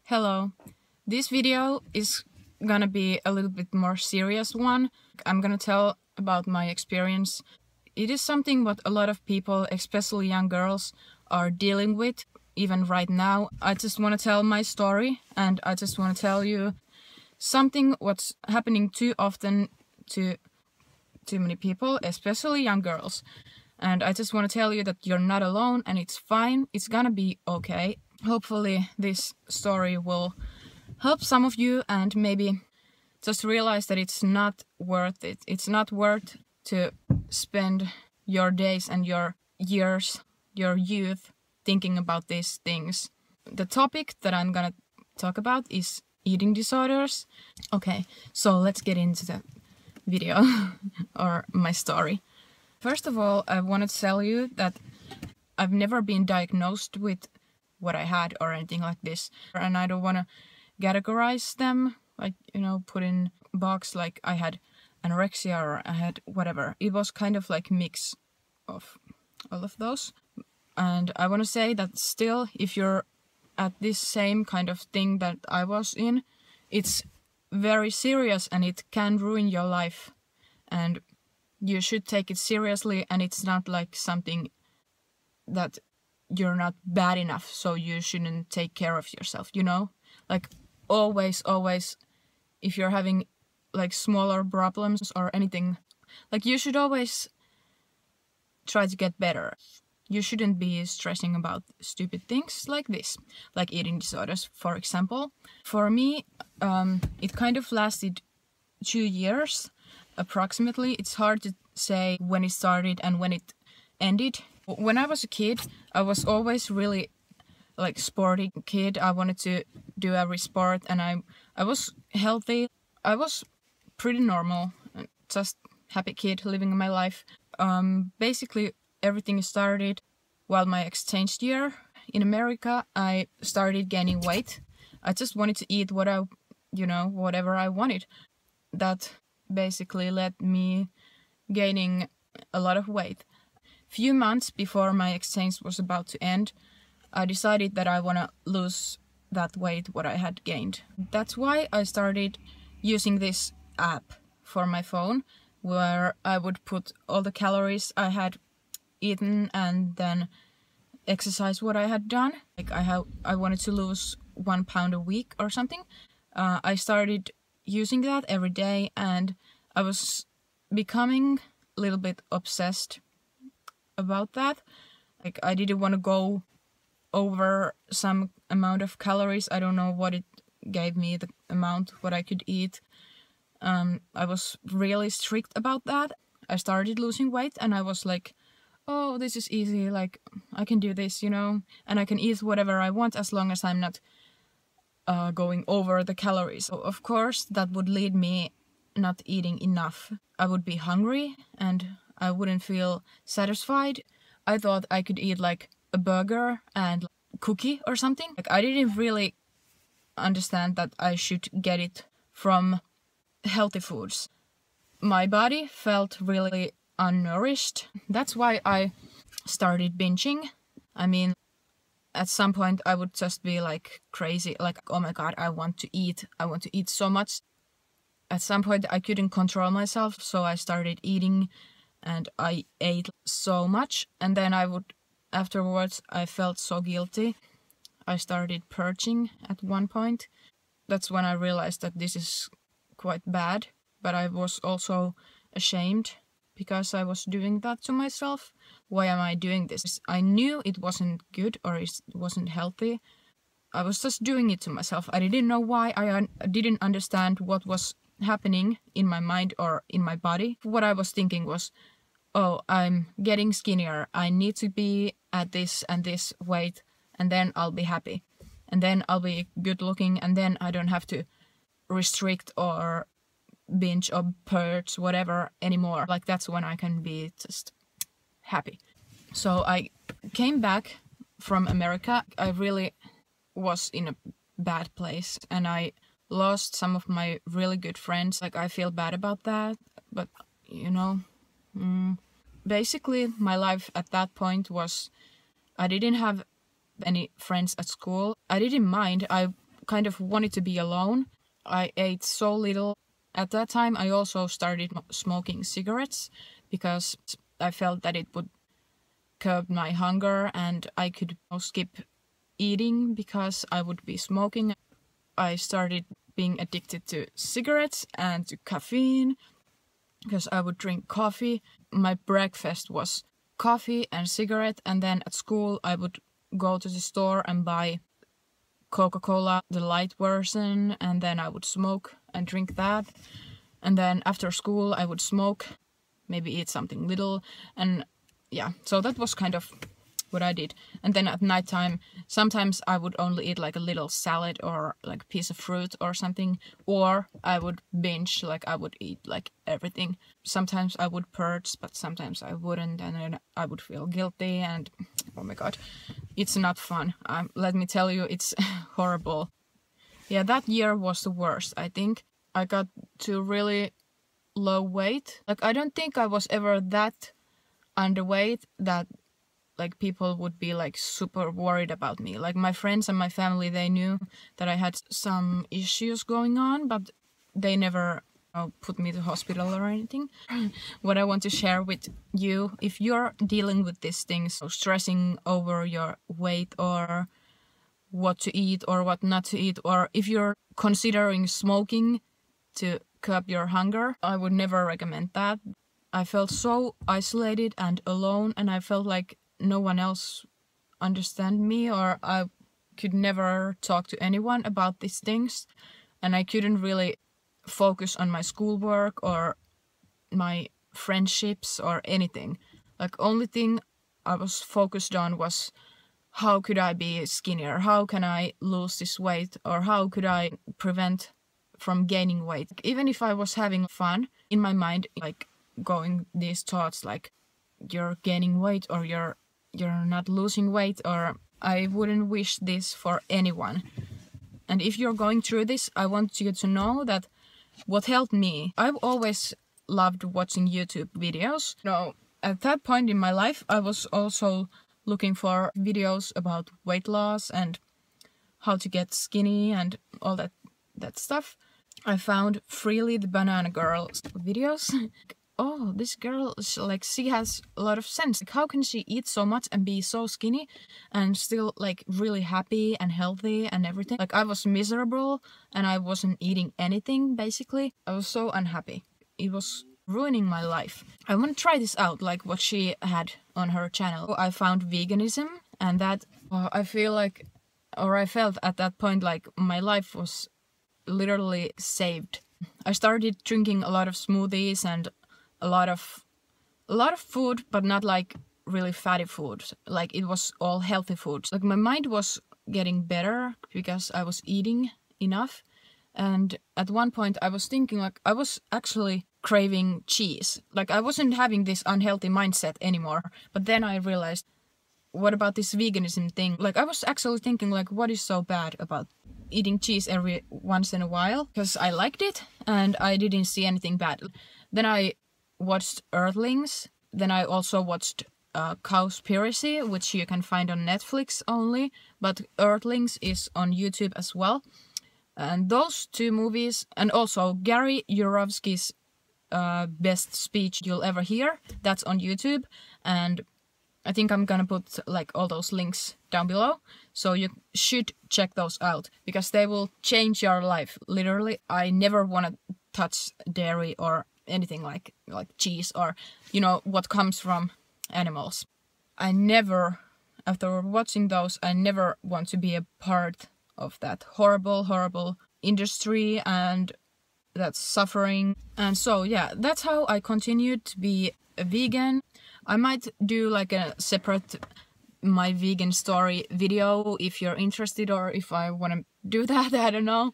Hello. This video is gonna be a little bit more serious one. I'm gonna tell about my experience. It is something what a lot of people, especially young girls, are dealing with even right now. I just want to tell my story, and I just want to tell you something what's happening too often to too many people, especially young girls. And I just want to tell you that you're not alone and it's fine. It's gonna be okay. Hopefully this story will help some of you and maybe just realize that it's not worth it. It's not worth to spend your days and your years, your youth, thinking about these things. The topic that I'm gonna talk about is eating disorders. Okay, so let's get into the video or my story. First of all, I want to tell you that I've never been diagnosed with what I had or anything like this. And I don't want to categorize them, like, put in a box like I had anorexia or I had whatever. It was kind of like mix of all of those. And I want to say that still, if you're at this same kind of thing that I was in, it's very serious and it can ruin your life. And you should take it seriously, and it's not like something that you're not bad enough, so you shouldn't take care of yourself, Like always, if you're having like smaller problems or anything, like you should always try to get better. You shouldn't be stressing about stupid things like this, like eating disorders, for example. For me, it kind of lasted 2 years, approximately. It's hard to say when it started and when it ended. When I was a kid, I was always really like sporty kid. I wanted to do every sport and I was healthy. I was pretty normal, just happy kid living my life. Basically everything started while my exchange year in America. I started gaining weight. I just wanted to eat whatever I wanted. That basically led me gaining a lot of weight. Few months before my exchange was about to end, I decided that I want to lose that weight what I had gained. That's why I started using this app for my phone, where I would put all the calories I had eaten and then exercise what I had done. Like I wanted to lose 1 pound a week or something. I started using that every day and I was becoming a little bit obsessed about that. Like I didn't want to go over some amount of calories. I don't know what it gave me, the amount what I could eat. I was really strict about that. I started losing weight and I was like, oh, this is easy, like I can do this, and I can eat whatever I want as long as I'm not going over the calories. So of course that would lead me not eating enough. I would be hungry and I wouldn't feel satisfied. I thought I could eat like a burger and cookie or something. Like I didn't really understand that I should get it from healthy foods. My body felt really unnourished. That's why I started binging. I mean, at some point I would just be like crazy, like, oh my god, I want to eat so much. At some point I couldn't control myself, so I started eating and I ate so much, and then afterwards I felt so guilty. I started purging at one point. That's when I realized that this is quite bad, but I was also ashamed because I was doing that to myself. Why am I doing this? I knew it wasn't good or it wasn't healthy. I was just doing it to myself. I didn't know why. I didn't understand what was happening in my mind or in my body. What I was thinking was, oh, I'm getting skinnier. I need to be at this and this weight and then I'll be happy. And then I'll be good looking and then I don't have to restrict or binge or purge whatever anymore. Like that's when I can be just happy. So I came back from America. I really was in a bad place and I lost some of my really good friends. Like I feel bad about that, but basically my life at that point was I didn't have any friends at school. I didn't mind. I kind of wanted to be alone. I ate so little. At that time, I also started smoking cigarettes because I felt that it would curb my hunger and I could skip eating because I would be smoking. I started being addicted to cigarettes and to caffeine because I would drink coffee. My breakfast was coffee and cigarette, and then at school I would go to the store and buy Coca-Cola, the light version, and then I would smoke and drink that. And then after school I would smoke, maybe eat something little, and yeah, so that was kind of what I did. And then at nighttime, sometimes I would only eat like a little salad or like a piece of fruit or something, or I would binge, like I would eat like everything. Sometimes I would purge, but sometimes I wouldn't, and then I would feel guilty, and oh my god, it's not fun. Let me tell you, it's horrible. Yeah, that year was the worst, I think. I got to really low weight. Like, I don't think I was ever that underweight that like people would be like super worried about me. Like my friends and my family, they knew that I had some issues going on, but they never put me to hospital or anything. What I want to share with you, if you're dealing with these things, so stressing over your weight or what to eat or what not to eat, or if you're considering smoking to curb your hunger, I would never recommend that. I felt so isolated and alone, and I felt like no one else understand me, or I could never talk to anyone about these things, and I couldn't really focus on my schoolwork or my friendships or anything. Like, only thing I was focused on was how could I be skinnier, how can I lose this weight, or how could I prevent from gaining weight. Even if I was having fun in my mind, like going these thoughts like you're gaining weight or you're not losing weight, or I wouldn't wish this for anyone. And if you're going through this, I want you to know that what helped me, I've always loved watching YouTube videos. At that point in my life, I was also looking for videos about weight loss and how to get skinny and all that stuff. I found Freely the Banana Girl videos. Oh, this girl, she has a lot of sense. Like, how can she eat so much and be so skinny and still like really happy and healthy and everything? Like, I was miserable and I wasn't eating anything, basically. I was so unhappy. It was ruining my life. I want to try this out, like what she had on her channel. I found veganism, and that I felt at that point like my life was literally saved. I started drinking a lot of smoothies and a lot of food, but not like really fatty food. Like, it was all healthy foods. Like, my mind was getting better because I was eating enough. And at one point I was thinking, like, I was actually craving cheese. Like, I wasn't having this unhealthy mindset anymore. But then I realized, what about this veganism thing? Like, I was actually thinking, like, what is so bad about eating cheese every once in a while? Because I liked it and I didn't see anything bad. Then I watched Earthlings. Then I also watched Cowspiracy, which you can find on Netflix only, but Earthlings is on YouTube as well. And those two movies, and also Gary Yourofsky's Best Speech You'll Ever Hear, that's on YouTube. And I think I'm gonna put like all those links down below, so you should check those out because they will change your life. Literally, I never want to touch dairy or anything like cheese or, you know, what comes from animals. I never, after watching those, I never want to be a part of that horrible industry and that suffering. And so yeah, that's how I continued to be a vegan. I might do like a separate my vegan story video if you're interested, or if I want to do that, I don't know.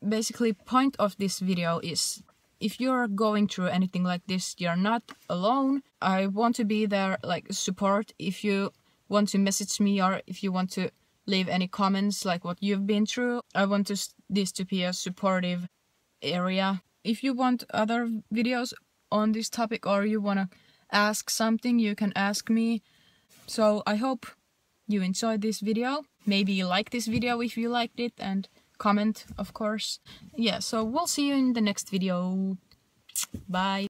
Basically, point of this video is, if you're going through anything like this, you're not alone. I want to be there, like, support. If you want to message me or if you want to leave any comments like what you've been through, I want this to be a supportive area. If you want other videos on this topic or you want to ask something, you can ask me. So I hope you enjoyed this video. Maybe you like this video if you liked it, and comment, of course. Yeah, so we'll see you in the next video. Bye.